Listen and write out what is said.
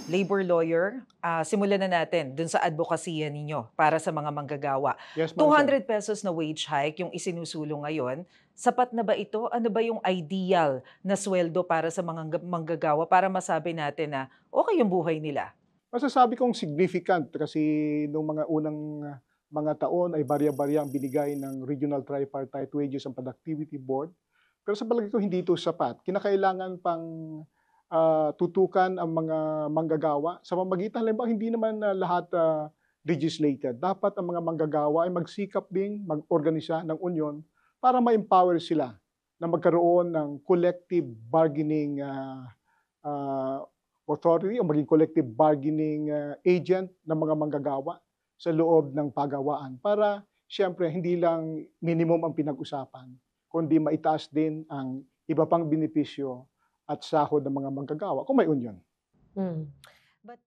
labor lawyer, simulan na natin dun sa advokasya ninyo para sa mga manggagawa. Yes, two Ma'am Sen. hundred pesos na wage hike yung isinusulong ngayon, sapat na ba ito? Ano ba yung ideal na sweldo para sa mga manggagawa para masabi natin na okay yung buhay nila? Masasabi kong significant kasi nung mga unang mga taon ay barya-barya ang binigay ng Regional Tripartite Wages and Productivity Board. Pero sa palagay ko hindi ito sapat. Kinakailangan pang tutukan ang mga manggagawa sa pamamagitan, halimbawa hindi naman lahat legislated. Dapat ang mga manggagawa ay magsikap ding mag-organisa ng union para ma-empower sila na magkaroon ng collective bargaining ah, authority o maging collective bargaining agent ng mga manggagawa sa loob ng pagawaan para siyempre hindi lang minimum ang pinag-usapan, kundi maitaas din ang iba pang benepisyo at sahod ng mga manggagawa kung may union. Hmm. But